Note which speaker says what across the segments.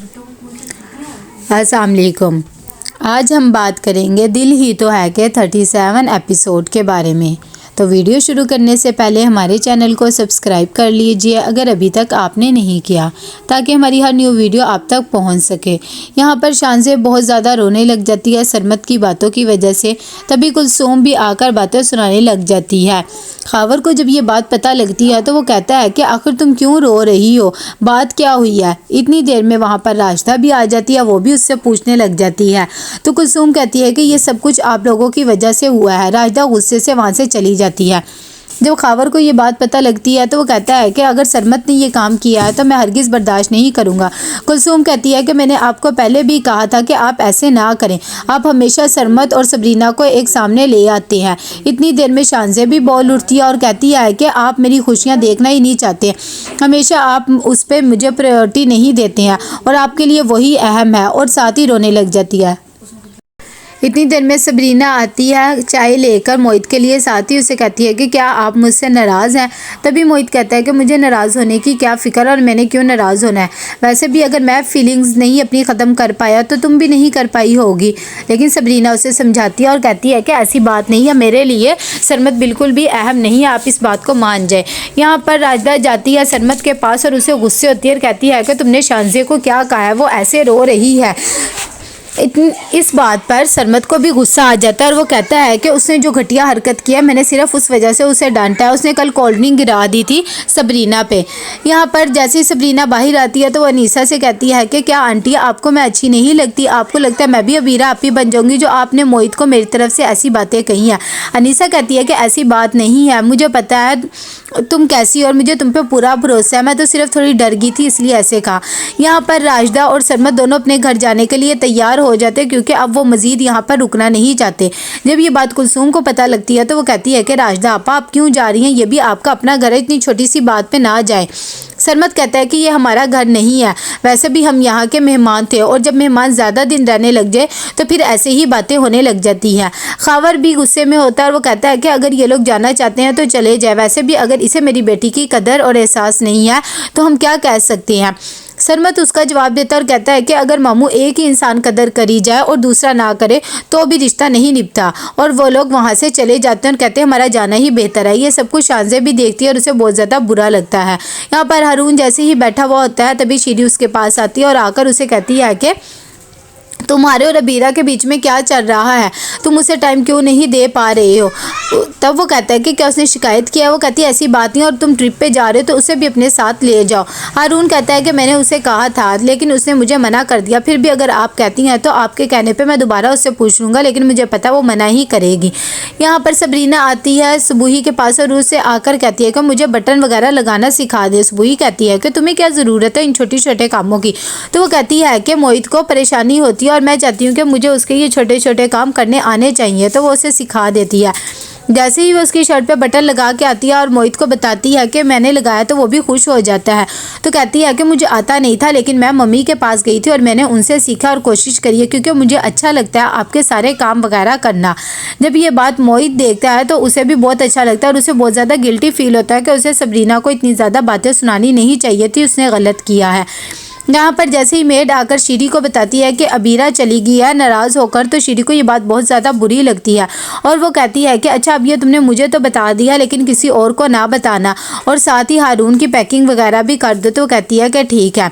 Speaker 1: अस्सलाम वालेकुम। आज हम बात करेंगे दिल ही तो है के 37 एपिसोड के बारे में। तो वीडियो शुरू करने से पहले हमारे चैनल को सब्सक्राइब कर लीजिए अगर अभी तक आपने नहीं किया, ताकि हमारी हर न्यू वीडियो आप तक पहुंच सके। यहाँ पर शानज़ेब बहुत ज़्यादा रोने लग जाती है सरमत की बातों की वजह से। तभी कुलसूम भी आकर बातें सुनाने लग जाती है। खावर को जब ये बात पता लगती है तो वो कहता है कि आखिर तुम क्यों रो रही हो, बात क्या हुई है। इतनी देर में वहाँ पर राशिदा भी आ जाती है, वो भी उससे पूछने लग जाती है। तो कुलसूम कहती है कि ये सब कुछ आप लोगों की वजह से हुआ है। राशिदा गुस्से से वहाँ से चली जाती है। जब खावर को ये बात पता लगती है तो वो कहता है कि अगर सरमत ने ये काम किया है तो मैं हरगिज़ बर्दाश्त नहीं करूँगा। कुलसूम कहती है कि मैंने आपको पहले भी कहा था कि आप ऐसे ना करें। आप हमेशा सरमत और सब्रीना को एक सामने ले आते हैं। इतनी देर में शानज़ेब भी बोल उठती है और कहती है कि आप मेरी खुशियाँ देखना ही नहीं चाहते। हमेशा आप उस पर मुझे प्रायोरिटी नहीं देते हैं और आपके लिए वही अहम है, और साथ ही रोने लग जाती है। इतनी देर में सबरीना आती है चाय लेकर मोहित के लिए। साथ ही उसे कहती है कि क्या आप मुझसे नाराज़ हैं। तभी मोहित कहता है कि मुझे नाराज़ होने की क्या फ़िक्र और मैंने क्यों नाराज़ होना है। वैसे भी अगर मैं फीलिंग्स नहीं अपनी ख़त्म कर पाया तो तुम भी नहीं कर पाई होगी। लेकिन सबरीना उसे समझाती है और कहती है कि ऐसी बात नहीं है, मेरे लिए सरमत बिल्कुल भी अहम नहीं है, आप इस बात को मान जाए। यहाँ पर राशिदा जाती है सरमत के पास और उसे गुस्से होती है और कहती है कि तुमने शानज़ेब को क्या कहा है, वो ऐसे रो रही है। इस बात पर सरमत को भी गुस्सा आ जाता है और वो कहता है कि उसने जो घटिया हरकत किया मैंने सिर्फ उस वजह से उसे डांटा है। उसने कल कोल्ड ड्रिंक गिरा दी थी सबरीना पे। यहाँ पर जैसे ही सबरीना बाहर आती है तो वो अनीसा से कहती है कि क्या आंटी आपको मैं अच्छी नहीं लगती, आपको लगता है मैं भी अबीरा आप ही बन जाऊँगी जो आपने मोहित को मेरी तरफ से ऐसी बातें कही हैं। अनीसा कहती है कि ऐसी बात नहीं है, मुझे पता है तुम कैसी और मुझे तुम पे पूरा भरोसा है, मैं तो सिर्फ थोड़ी डर गई थी इसलिए ऐसे कहा। यहाँ पर राशिदा और सरमत दोनों अपने घर जाने के लिए तैयार हो जाते क्योंकि अब वो मज़ीद यहाँ पर रुकना नहीं चाहते। जब ये बात कुलसूम को पता लगती है तो वो कहती है कि राशिदा आपा आप क्यों जा रही हैं, ये भी आपका अपना घर है, इतनी छोटी सी बात पे ना जाए। सरमत कहता है कि ये हमारा घर नहीं है, वैसे भी हम यहाँ के मेहमान थे और जब मेहमान ज़्यादा दिन रहने लग जाए तो फिर ऐसे ही बातें होने लग जाती हैं। खावर भी गुस्से में होता है और वो कहता है कि अगर ये लोग जाना चाहते हैं तो चले जाए, वैसे भी अगर इसे मेरी बेटी की कदर और एहसास नहीं है तो हम क्या कह सकते हैं। सरमत उसका जवाब देता और कहता है कि अगर मामू एक ही इंसान कदर करी जाए और दूसरा ना करे तो भी रिश्ता नहीं निभता, और वो लोग वहाँ से चले जाते हैं और कहते हैं हमारा जाना ही बेहतर है। ये सब कुछ शानज़ेब भी देखती है और उसे बहुत ज़्यादा बुरा लगता है। यहाँ पर हारून जैसे ही बैठा हुआ होता है तभी शीरी उसके पास आती है और आकर उसे कहती है कि तुम्हारे और अबीरा के बीच में क्या चल रहा है, तुम उसे टाइम क्यों नहीं दे पा रहे हो। तब वो कहता है कि क्या उसने शिकायत किया है। वो कहती है ऐसी बात नहीं, और तुम ट्रिप पे जा रहे हो तो उसे भी अपने साथ ले जाओ। हारून कहता है कि मैंने उसे कहा था लेकिन उसने मुझे मना कर दिया, फिर भी अगर आप कहती हैं तो आपके कहने पे मैं दोबारा उससे पूछ लूँगा, लेकिन मुझे पता वो मना ही करेगी। यहाँ पर सबरीना आती है सुबूही के पास और उससे आकर कहती है कि मुझे बटन वगैरह लगाना सिखा दे। सुबूही कहती है कि तुम्हें क्या ज़रूरत है इन छोटे छोटे कामों की। तो वो कहती है कि मोहित को परेशानी होती है और मैं चाहती हूँ कि मुझे उसके ये छोटे छोटे काम करने आने चाहिए, तो वो उसे सिखा देती है। जैसे ही वो उसकी शर्ट पे बटन लगा के आती है और मोहित को बताती है कि मैंने लगाया तो वो भी खुश हो जाता है। तो कहती है कि मुझे आता नहीं था लेकिन मैं मम्मी के पास गई थी और मैंने उनसे सीखा और कोशिश करी है क्योंकि मुझे अच्छा लगता है आपके सारे काम वगैरह करना। जब ये बात मोहित देखता है तो उसे भी बहुत अच्छा लगता है और उसे बहुत ज़्यादा गिल्टी फील होता है कि उसे सबरीना को इतनी ज़्यादा बातें सुनानी नहीं चाहिए थी, उसने गलत किया है। यहाँ पर जैसे ही मेड आकर शीरी को बताती है कि अबीरा चली गई है नाराज़ होकर, तो शीरी को ये बात बहुत ज़्यादा बुरी लगती है और वो कहती है कि अच्छा अब ये तुमने मुझे तो बता दिया लेकिन किसी और को ना बताना, और साथ ही हारून की पैकिंग वगैरह भी कर दो। तो वो कहती है कि ठीक है।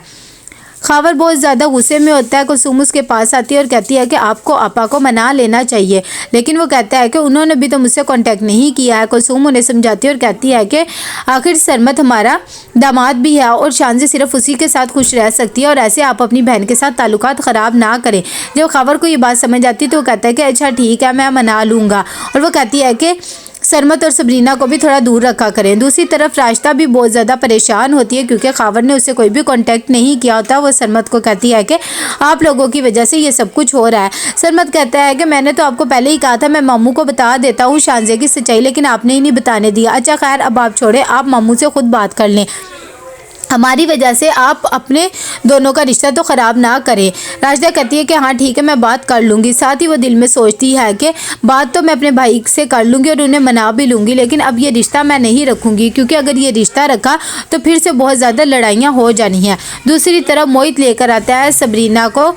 Speaker 1: खावर बहुत ज़्यादा गुस्से में होता है। कुलसूम उसके पास आती है और कहती है कि आपको आपा को मना लेना चाहिए, लेकिन वो कहता है कि उन्होंने भी तो मुझसे कांटेक्ट नहीं किया है। कुलसूम उन्हें समझाती है और कहती है कि आखिर सरमत हमारा दामाद भी है और शानज़ी सिर्फ उसी के साथ खुश रह सकती है और ऐसे आप अपनी बहन के साथ ताल्लुकात ख़राब ना करें। जब खावर को ये बात समझ आती है तो वो कहता है कि अच्छा ठीक है मैं मना लूँगा, और वो कहती है कि सरमत और सबरीना को भी थोड़ा दूर रखा करें। दूसरी तरफ राशिदा भी बहुत ज़्यादा परेशान होती है क्योंकि खावर ने उससे कोई भी कांटेक्ट नहीं किया होता। वो सरमत को कहती है कि आप लोगों की वजह से ये सब कुछ हो रहा है। सरमत कहता है कि मैंने तो आपको पहले ही कहा था मैं मामू को बता देता हूँ शानज़ेब की सच्चाई, लेकिन आपने ही नहीं बताने दिया। अच्छा खैर अब आप छोड़े, आप मामू से खुद बात कर लें। हमारी वजह से आप अपने दोनों का रिश्ता तो ख़राब ना करें। राशिदा कहती है कि हाँ ठीक है, मैं बात कर लूँगी। साथ ही वो दिल में सोचती है कि बात तो मैं अपने भाई से कर लूँगी और उन्हें मना भी लूँगी, लेकिन अब ये रिश्ता मैं नहीं रखूँगी, क्योंकि अगर ये रिश्ता रखा तो फिर से बहुत ज़्यादा लड़ाइयाँ हो जानी हैं। दूसरी तरफ मोहित लेकर आता है सबरीना को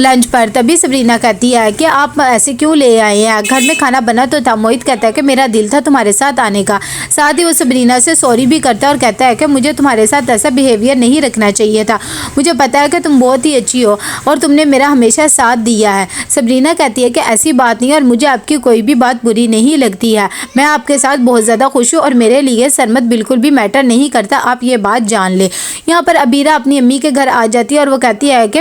Speaker 1: लंच पर। तभी सबरीना कहती है कि आप ऐसे क्यों ले आए हैं, घर में खाना बना तो था। मोहित कहता है कि मेरा दिल था तुम्हारे साथ आने का। साथ ही वो सबरीना से सॉरी भी करता है और कहता है कि मुझे तुम्हारे साथ ऐसा बिहेवियर नहीं रखना चाहिए था। मुझे पता है कि तुम बहुत ही अच्छी हो और तुमने मेरा हमेशा साथ दिया है। सबरीना कहती है कि ऐसी बात नहीं है और मुझे आपकी कोई भी बात बुरी नहीं लगती है। मैं आपके साथ बहुत ज़्यादा खुश हूँ और मेरे लिए सरमत बिल्कुल भी मैटर नहीं करता, आप ये बात जान ले। यहाँ पर अबीरा अपनी अम्मी के घर आ जाती है और वो कहती है कि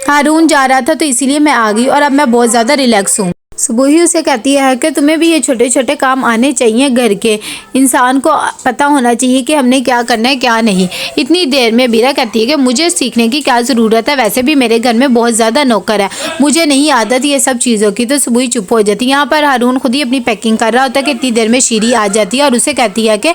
Speaker 1: हारून जा रहा था तो इसीलिए मैं आ गई और अब मैं बहुत ज़्यादा रिलैक्स हूँ। सुबह ही उसे कहती है कि तुम्हें भी ये छोटे छोटे काम आने चाहिए घर के। इंसान को पता होना चाहिए कि हमने क्या करना है क्या नहीं। इतनी देर में बीरा कहती है कि मुझे सीखने की क्या ज़रूरत है, वैसे भी मेरे घर में बहुत ज़्यादा नौकर है, मुझे नहीं आदत ये सब चीज़ों की। तो सुबह ही चुप हो जाती है। यहाँ पर हारून खुद ही अपनी पैकिंग कर रहा होता है कि इतनी देर में शीरी आ जाती है और उसे कहती है कि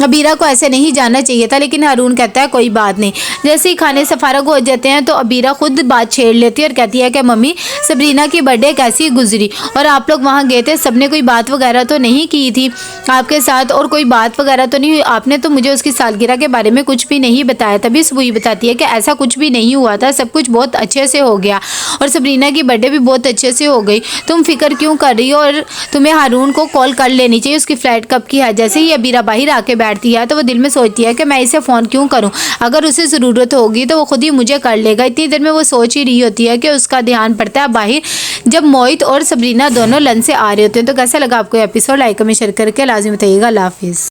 Speaker 1: अबीरा को ऐसे नहीं जाना चाहिए था, लेकिन हारून कहता है कोई बात नहीं। जैसे ही खाने से फारग हो जाते हैं तो अबीरा खुद बात छेड़ लेती है और कहती है कि मम्मी सबरीना की बर्थडे कैसी गुजरी और आप लोग वहाँ गए थे, सबने कोई बात वगैरह तो नहीं की थी आपके साथ, और कोई बात वगैरह तो नहीं हुई, आपने तो मुझे उसकी सालगिरह के बारे में कुछ भी नहीं बताया। तभी सुबह बताती है कि ऐसा कुछ भी नहीं हुआ था, सब कुछ बहुत अच्छे से हो गया और सबरीना की बर्थडे भी बहुत अच्छे से हो गई। तुम फिक्र क्यों कर रही हो और तुम्हें हारून को कॉल कर लेनी चाहिए, उसकी फ़्लाइट कब की है। जैसे ही अबीरा बाहर आके बैठती है तो वो दिल में सोचती है कि मैं इसे फ़ोन क्यों करूँ, अगर उसे ज़रूरत होगी तो वो खुद ही मुझे कर लेगा। इतनी देर में वो सोच ही रही होती है कि उसका ध्यान पड़ता है बाहर, जब मोहित और सबरीना दोनों लंच से आ रहे होते हैं। तो कैसा लगा आपको एपिसोड, लाइक कमेंट शेयर करके लाजमी बताइएगा। अल्लाह हाफिज़।